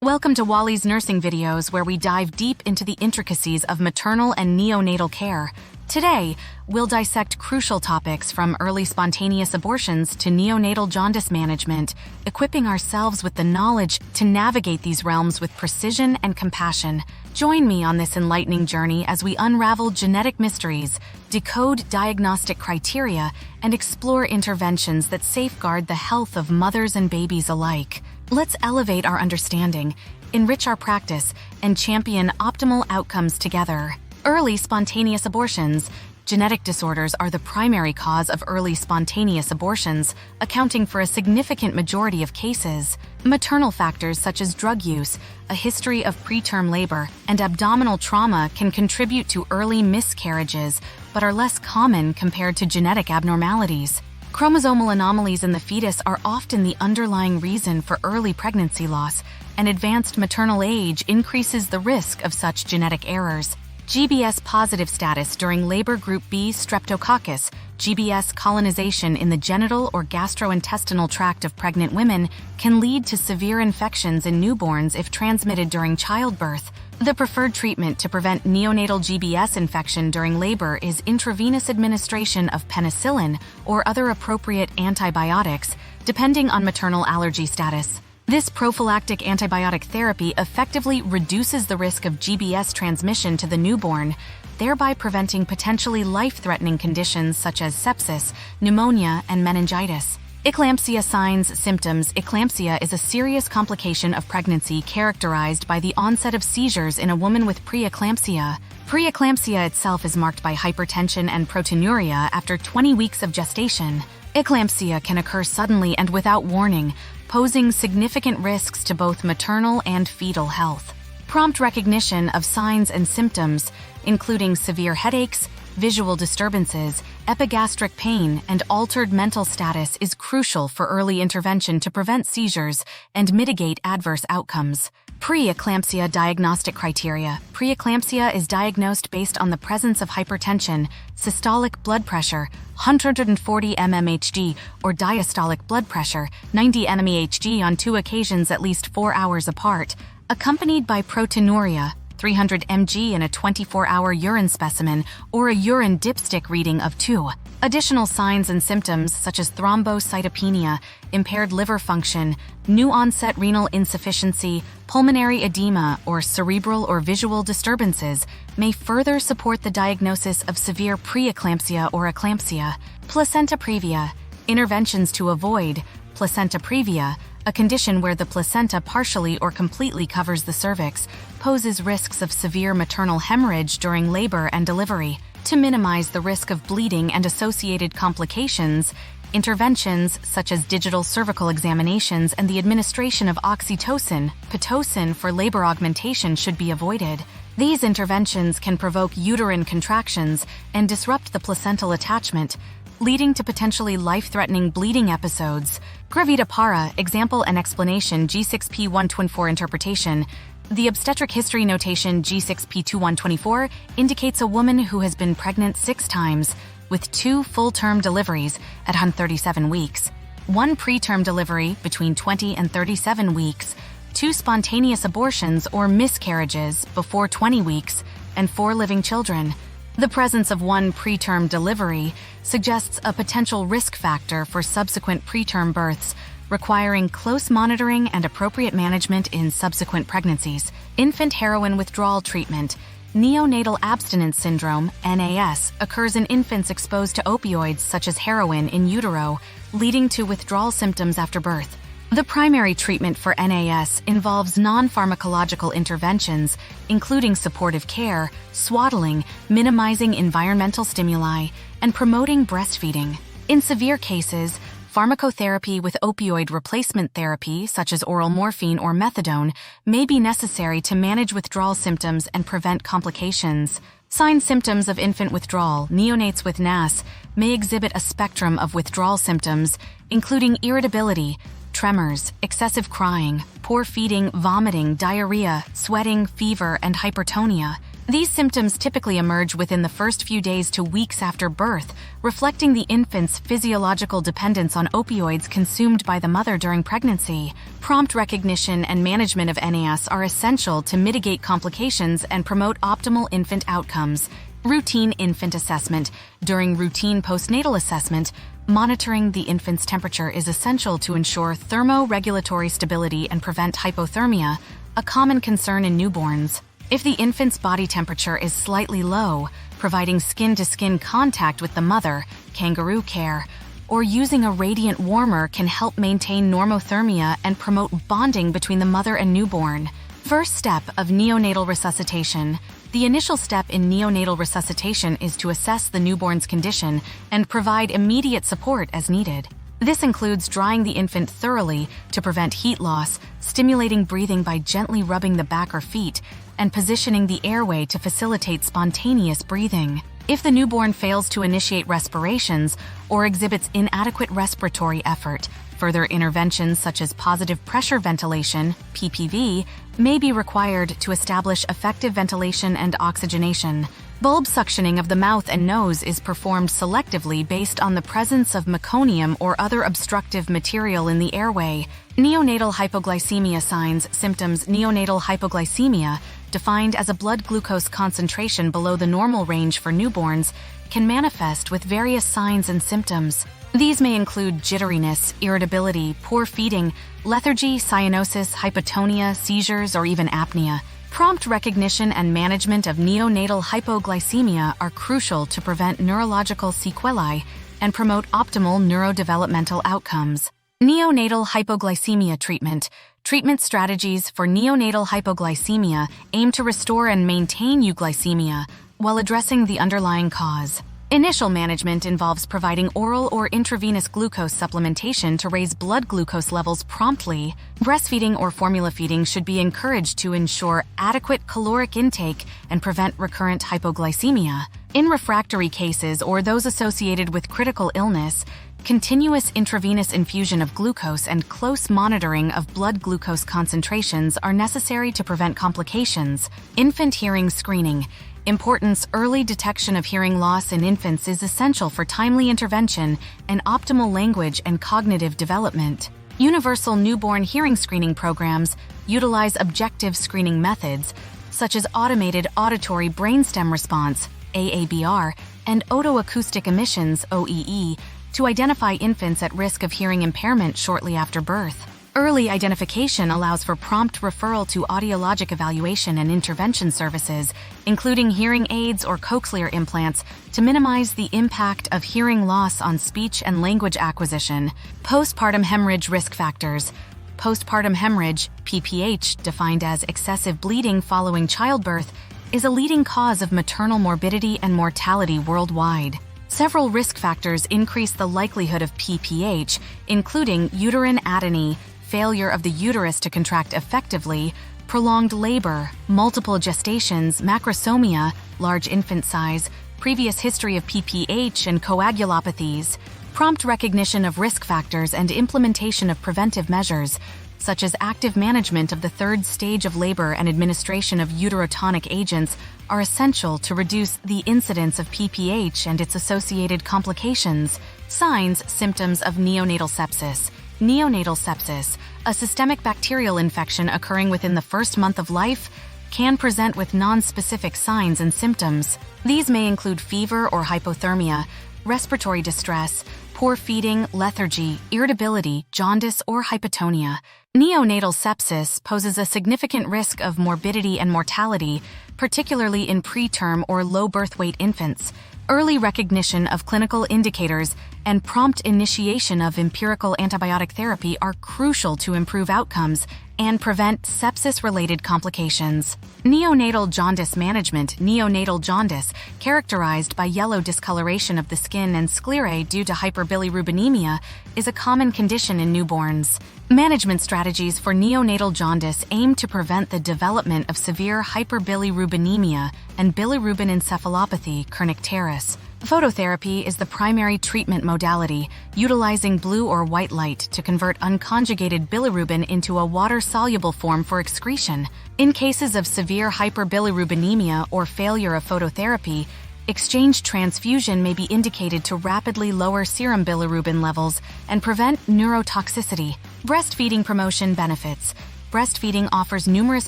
Welcome to Wally's Nursing Videos, where we dive deep into the intricacies of maternal and neonatal care. Today, we'll dissect crucial topics from early spontaneous abortions to neonatal jaundice management, equipping ourselves with the knowledge to navigate these realms with precision and compassion. Join me on this enlightening journey as we unravel genetic mysteries, decode diagnostic criteria, and explore interventions that safeguard the health of mothers and babies alike. Let's elevate our understanding, enrich our practice, and champion optimal outcomes together. Early spontaneous abortions. Genetic disorders are the primary cause of early spontaneous abortions, accounting for a significant majority of cases. Maternal factors such as drug use, a history of preterm labor, and abdominal trauma can contribute to early miscarriages, but are less common compared to genetic abnormalities. Chromosomal anomalies in the fetus are often the underlying reason for early pregnancy loss, and advanced maternal age increases the risk of such genetic errors. GBS positive status during labor group B streptococcus, GBS colonization in the genital or gastrointestinal tract of pregnant women can lead to severe infections in newborns if transmitted during childbirth. The preferred treatment to prevent neonatal GBS infection during labor is intravenous administration of penicillin or other appropriate antibiotics, depending on maternal allergy status. This prophylactic antibiotic therapy effectively reduces the risk of GBS transmission to the newborn, thereby preventing potentially life-threatening conditions such as sepsis, pneumonia, and meningitis. Eclampsia signs, symptoms. Eclampsia is a serious complication of pregnancy characterized by the onset of seizures in a woman with preeclampsia. Preeclampsia itself is marked by hypertension and proteinuria after 20 weeks of gestation. Eclampsia can occur suddenly and without warning, posing significant risks to both maternal and fetal health. Prompt recognition of signs and symptoms, including severe headaches, visual disturbances, epigastric pain, and altered mental status, is crucial for early intervention to prevent seizures and mitigate adverse outcomes. Preeclampsia diagnostic criteria. Preeclampsia is diagnosed based on the presence of hypertension, systolic blood pressure, 140 mmHg, or diastolic blood pressure, 90 mmHg on 2 occasions at least 4 hours apart, accompanied by proteinuria, 300 mg in a 24-hour urine specimen, or a urine dipstick reading of 2. Additional signs and symptoms such as thrombocytopenia, impaired liver function, new-onset renal insufficiency, pulmonary edema, or cerebral or visual disturbances may further support the diagnosis of severe preeclampsia or eclampsia. Placenta previa. Interventions to avoid placenta previa, a condition where the placenta partially or completely covers the cervix, poses risks of severe maternal hemorrhage during labor and delivery. To minimize the risk of bleeding and associated complications, interventions such as digital cervical examinations and the administration of oxytocin, pitocin for labor augmentation should be avoided. These interventions can provoke uterine contractions and disrupt the placental attachment, leading to potentially life-threatening bleeding episodes. Gravida para, example and explanation G6P124 interpretation. The obstetric history notation G6P2124 indicates a woman who has been pregnant 6 times, with 2 full-term deliveries at 137 weeks, 1 preterm delivery between 20 and 37 weeks, 2 spontaneous abortions or miscarriages before 20 weeks, and 4 living children. The presence of 1 preterm delivery suggests a potential risk factor for subsequent preterm births, requiring close monitoring and appropriate management in subsequent pregnancies. Infant heroin withdrawal treatment. Neonatal abstinence syndrome, NAS, occurs in infants exposed to opioids such as heroin in utero, leading to withdrawal symptoms after birth. The primary treatment for NAS involves non-pharmacological interventions, including supportive care, swaddling, minimizing environmental stimuli, and promoting breastfeeding. In severe cases, pharmacotherapy with opioid replacement therapy, such as oral morphine or methadone, may be necessary to manage withdrawal symptoms and prevent complications. Signs symptoms of infant withdrawal. Neonates with NAS may exhibit a spectrum of withdrawal symptoms, including irritability, tremors, excessive crying, poor feeding, vomiting, diarrhea, sweating, fever, and hypertonia. These symptoms typically emerge within the first few days to weeks after birth, reflecting the infant's physiological dependence on opioids consumed by the mother during pregnancy. Prompt recognition and management of NAS are essential to mitigate complications and promote optimal infant outcomes. Routine infant assessment. During routine postnatal assessment, monitoring the infant's temperature is essential to ensure thermoregulatory stability and prevent hypothermia, a common concern in newborns. If the infant's body temperature is slightly low, providing skin-to-skin contact with the mother, kangaroo care, or using a radiant warmer can help maintain normothermia and promote bonding between the mother and newborn. First step of neonatal resuscitation. The initial step in neonatal resuscitation is to assess the newborn's condition and provide immediate support as needed. This includes drying the infant thoroughly to prevent heat loss, stimulating breathing by gently rubbing the back or feet, and positioning the airway to facilitate spontaneous breathing. If the newborn fails to initiate respirations or exhibits inadequate respiratory effort, further interventions such as positive pressure ventilation, PPV, may be required to establish effective ventilation and oxygenation. Bulb suctioning of the mouth and nose is performed selectively based on the presence of meconium or other obstructive material in the airway. Neonatal hypoglycemia signs, symptoms. Neonatal hypoglycemia, defined as a blood glucose concentration below the normal range for newborns, can manifest with various signs and symptoms. These may include jitteriness, irritability, poor feeding, lethargy, cyanosis, hypotonia, seizures, or even apnea. Prompt recognition and management of neonatal hypoglycemia are crucial to prevent neurological sequelae and promote optimal neurodevelopmental outcomes. Neonatal hypoglycemia treatment. Treatment strategies for neonatal hypoglycemia aim to restore and maintain euglycemia while addressing the underlying cause. Initial management involves providing oral or intravenous glucose supplementation to raise blood glucose levels promptly. Breastfeeding or formula feeding should be encouraged to ensure adequate caloric intake and prevent recurrent hypoglycemia. In refractory cases or those associated with critical illness, continuous intravenous infusion of glucose and close monitoring of blood glucose concentrations are necessary to prevent complications. Infant hearing screening. Importance. Early detection of hearing loss in infants is essential for timely intervention and optimal language and cognitive development. Universal newborn hearing screening programs utilize objective screening methods, such as automated auditory brainstem response, AABR, and otoacoustic emissions, OEE, to identify infants at risk of hearing impairment shortly after birth. Early identification allows for prompt referral to audiologic evaluation and intervention services, including hearing aids or cochlear implants, to minimize the impact of hearing loss on speech and language acquisition. Postpartum hemorrhage risk factors. Postpartum hemorrhage, PPH, defined as excessive bleeding following childbirth, is a leading cause of maternal morbidity and mortality worldwide. Several risk factors increase the likelihood of PPH, including uterine atony, failure of the uterus to contract effectively, prolonged labor, multiple gestations, macrosomia, large infant size, previous history of PPH, and coagulopathies. Prompt recognition of risk factors and implementation of preventive measures, such as active management of the third stage of labor and administration of uterotonic agents, are essential to reduce the incidence of PPH and its associated complications. Signs, symptoms of neonatal sepsis. Neonatal sepsis, a systemic bacterial infection occurring within the first month of life, can present with nonspecific signs and symptoms. These may include fever or hypothermia, respiratory distress, poor feeding, lethargy, irritability, jaundice, or hypotonia. Neonatal sepsis poses a significant risk of morbidity and mortality, particularly in preterm or low birth weight infants. Early recognition of clinical indicators and prompt initiation of empirical antibiotic therapy are crucial to improve outcomes and prevent sepsis-related complications. Neonatal jaundice management. Neonatal jaundice, characterized by yellow discoloration of the skin and sclerae due to hyperbilirubinemia, is a common condition in newborns. Management strategies for neonatal jaundice aim to prevent the development of severe hyperbilirubinemia and bilirubin encephalopathy, kernicterus. Phototherapy is the primary treatment modality, utilizing blue or white light to convert unconjugated bilirubin into a water-soluble form for excretion. In cases of severe hyperbilirubinemia or failure of phototherapy, exchange transfusion may be indicated to rapidly lower serum bilirubin levels and prevent neurotoxicity. Breastfeeding promotion benefits. Breastfeeding offers numerous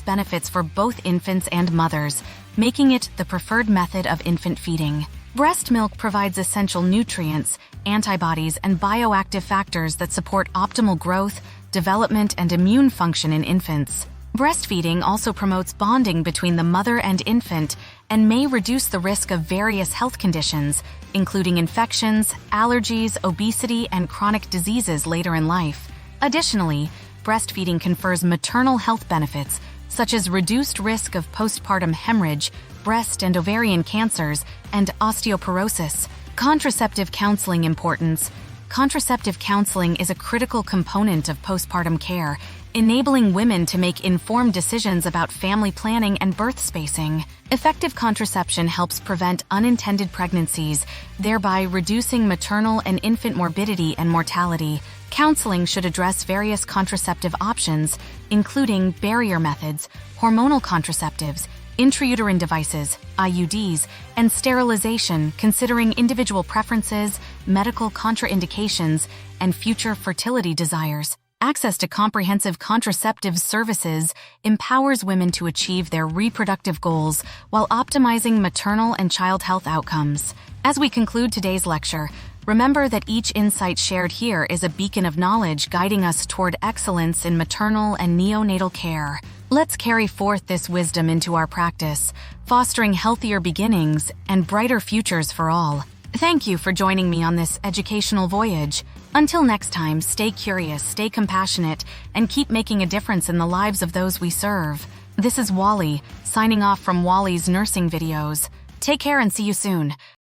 benefits for both infants and mothers, making it the preferred method of infant feeding. Breast milk provides essential nutrients, antibodies, and bioactive factors that support optimal growth, development, and immune function in infants. Breastfeeding also promotes bonding between the mother and infant and may reduce the risk of various health conditions, including infections, allergies, obesity, and chronic diseases later in life. Additionally, breastfeeding confers maternal health benefits, such as reduced risk of postpartum hemorrhage, breast and ovarian cancers, and osteoporosis. Contraceptive counseling importance. Contraceptive counseling is a critical component of postpartum care, enabling women to make informed decisions about family planning and birth spacing. Effective contraception helps prevent unintended pregnancies, thereby reducing maternal and infant morbidity and mortality. Counseling should address various contraceptive options, including barrier methods, hormonal contraceptives, intrauterine devices, IUDs, and sterilization, considering individual preferences, medical contraindications, and future fertility desires. Access to comprehensive contraceptive services empowers women to achieve their reproductive goals while optimizing maternal and child health outcomes. As we conclude today's lecture, remember that each insight shared here is a beacon of knowledge guiding us toward excellence in maternal and neonatal care. Let's carry forth this wisdom into our practice, fostering healthier beginnings and brighter futures for all. Thank you for joining me on this educational voyage. Until next time, stay curious, stay compassionate, and keep making a difference in the lives of those we serve. This is Wally, signing off from Wally's nursing videos. Take care and see you soon.